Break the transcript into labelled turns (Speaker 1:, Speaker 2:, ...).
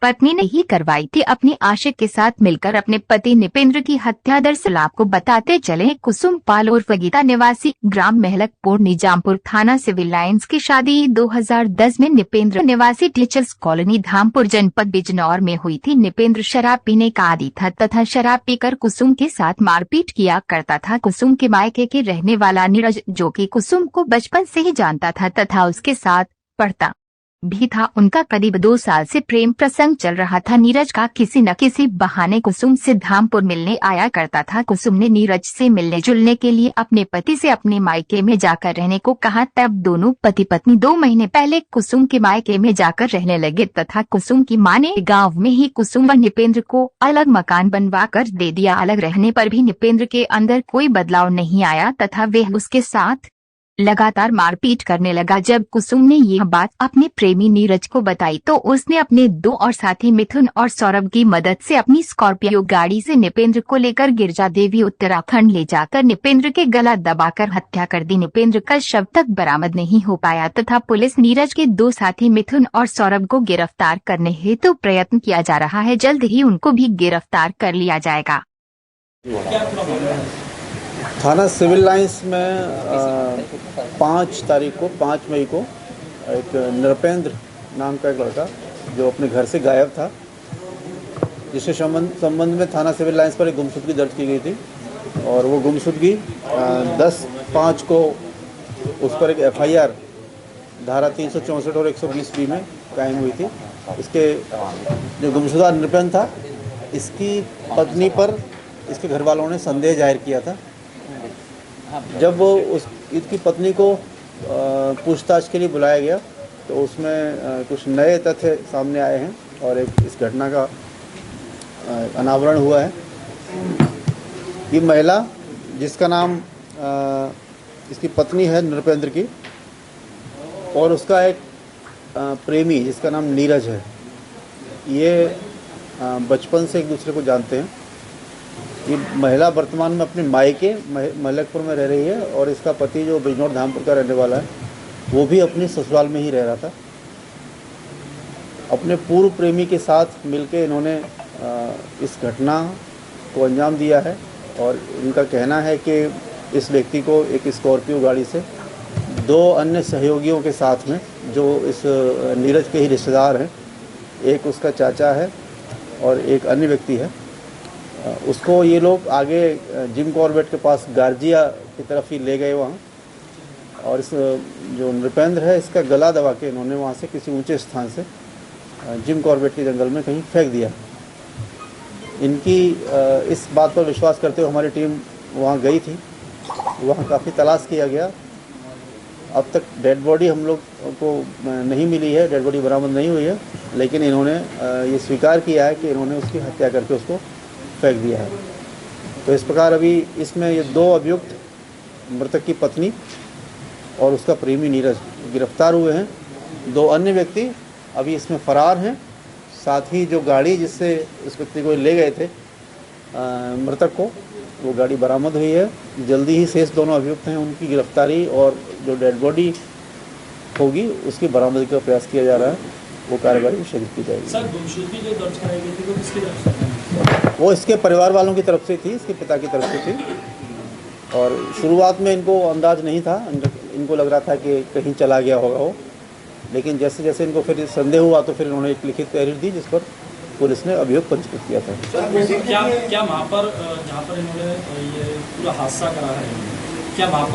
Speaker 1: पत्नी ने ही करवाई थी। अपने आशिक के साथ मिलकर अपने पति निपेंद्र की हत्या। दरअसल आपको बताते चले, कुसुम पाल उर्फ गीता निवासी ग्राम महलकपुर निजामपुर थाना सिविल लाइंस की शादी 2010 में निपेंद्र निवासी टीचर्स कॉलोनी धामपुर जनपद बिजनौर में हुई थी। निपेंद्र शराब पीने का आदी था तथा शराब पीकर कुसुम के साथ मारपीट किया करता था। कुसुम के मायके के रहने वाला नीरज, जो कि कुसुम को बचपन से ही जानता था तथा उसके साथ पढ़ता भी था, उनका करीब 2 साल से प्रेम प्रसंग चल रहा था। नीरज का किसी न किसी बहाने कुसुम से धामपुर मिलने आया करता था। कुसुम ने नीरज से मिलने जुलने के लिए अपने पति से अपने मायके में जाकर रहने को कहा। तब दोनों पति पत्नी 2 महीने पहले कुसुम के मायके में जाकर रहने लगे तथा कुसुम की मां ने गाँव में ही कुसुम व निपेंद्र को अलग मकान बनवा कर दे दिया। अलग रहने पर भी निपेंद्र के अंदर कोई बदलाव नहीं आया तथा वह उसके साथ लगातार मारपीट करने लगा। जब कुसुम ने यह बात अपने प्रेमी नीरज को बताई तो उसने अपने 2 और साथी मिथुन और सौरभ की मदद से अपनी स्कॉर्पियो गाड़ी से निपेंद्र को लेकर गिरजा देवी उत्तराखंड ले जाकर निपेंद्र के गला दबाकर हत्या कर दी। निपेंद्र का शव तक बरामद नहीं हो पाया तथा पुलिस नीरज के 2 साथी मिथुन और सौरभ को गिरफ्तार करने हेतु प्रयत्न किया जा रहा है। जल्द ही उनको भी गिरफ्तार कर लिया जाएगा।
Speaker 2: थाना सिविल लाइंस में 5 मई को एक नृपेंद्र नाम का एक लड़का जो अपने घर से गायब था, जिसके संबंध में थाना सिविल लाइंस पर एक गुमशुदगी दर्ज की गई थी और वो गुमशुदगी 10/5 को उस पर एक FIR धारा 364 और 120B में कायम हुई थी। इसके जो गुमशुदा नृपेंद्र था, इसकी पत्नी पर इसके घर वालों ने संदेह जाहिर किया था। जब इसकी पत्नी को पूछताछ के लिए बुलाया गया तो उसमें कुछ नए तथ्य सामने आए हैं और एक इस घटना का अनावरण हुआ है। ये महिला, जिसका नाम इसकी पत्नी है नृपेंद्र की, और उसका एक प्रेमी जिसका नाम नीरज है, ये बचपन से एक दूसरे को जानते हैं। ये महिला वर्तमान में अपने मायके महलकपुर में रह रही है और इसका पति जो बिजनौर धामपुर का रहने वाला है, वो भी अपनी ससुराल में ही रह रहा था। अपने पूर्व प्रेमी के साथ मिलके इन्होंने इस घटना को अंजाम दिया है और इनका कहना है कि इस व्यक्ति को एक स्कॉर्पियो गाड़ी से 2 अन्य सहयोगियों के साथ में, जो इस नीरज के ही रिश्तेदार हैं, एक उसका चाचा है और एक अन्य व्यक्ति है, उसको ये लोग आगे जिम कॉर्बेट के पास गार्जिया की तरफ ही ले गए वहाँ, और इस जो नृपेंद्र है इसका गला दबा के इन्होंने वहाँ से किसी ऊंचे स्थान से जिम कॉर्बेट के जंगल में कहीं फेंक दिया। इनकी इस बात पर विश्वास करते हुए हमारी टीम वहाँ गई थी। वहाँ काफ़ी तलाश किया गया। अब तक डेड बॉडी हम लोग को नहीं मिली है, डेड बॉडी बरामद नहीं हुई है, लेकिन इन्होंने ये स्वीकार किया है कि इन्होंने उसकी हत्या करके उसको फेंक दिया है। तो इस प्रकार अभी इसमें ये 2 अभियुक्त, मृतक की पत्नी और उसका प्रेमी नीरज, गिरफ्तार हुए हैं। 2 अन्य व्यक्ति अभी इसमें फरार हैं। साथ ही जो गाड़ी जिससे इस व्यक्ति को ले गए थे मृतक को, वो गाड़ी बरामद हुई है। जल्दी ही शेष दोनों अभियुक्त हैं, उनकी गिरफ्तारी और जो डेड बॉडी होगी उसकी बरामदगी का प्रयास किया जा रहा है। वो कार्रवाई शीघ्र की जाएगी।
Speaker 3: सर, गुमशुदगी जो दर्ज कराई गई थी वो किसकी तरफ से?
Speaker 2: वो इसके परिवार वालों की तरफ से थी, इसके पिता की तरफ से थी। और शुरुआत में इनको अंदाज नहीं था, इनको लग रहा था कि कहीं चला गया होगा वो, लेकिन जैसे जैसे इनको फिर संदेह हुआ तो फिर इन्होंने एक लिखित तहरीर दी जिस पर पुलिस ने अभियोग पंजीकृत किया था।
Speaker 3: क्या वहाँ पर, जहाँ पर इन्होंने ये पूरा हादसा करा है, क्या वहाँ पर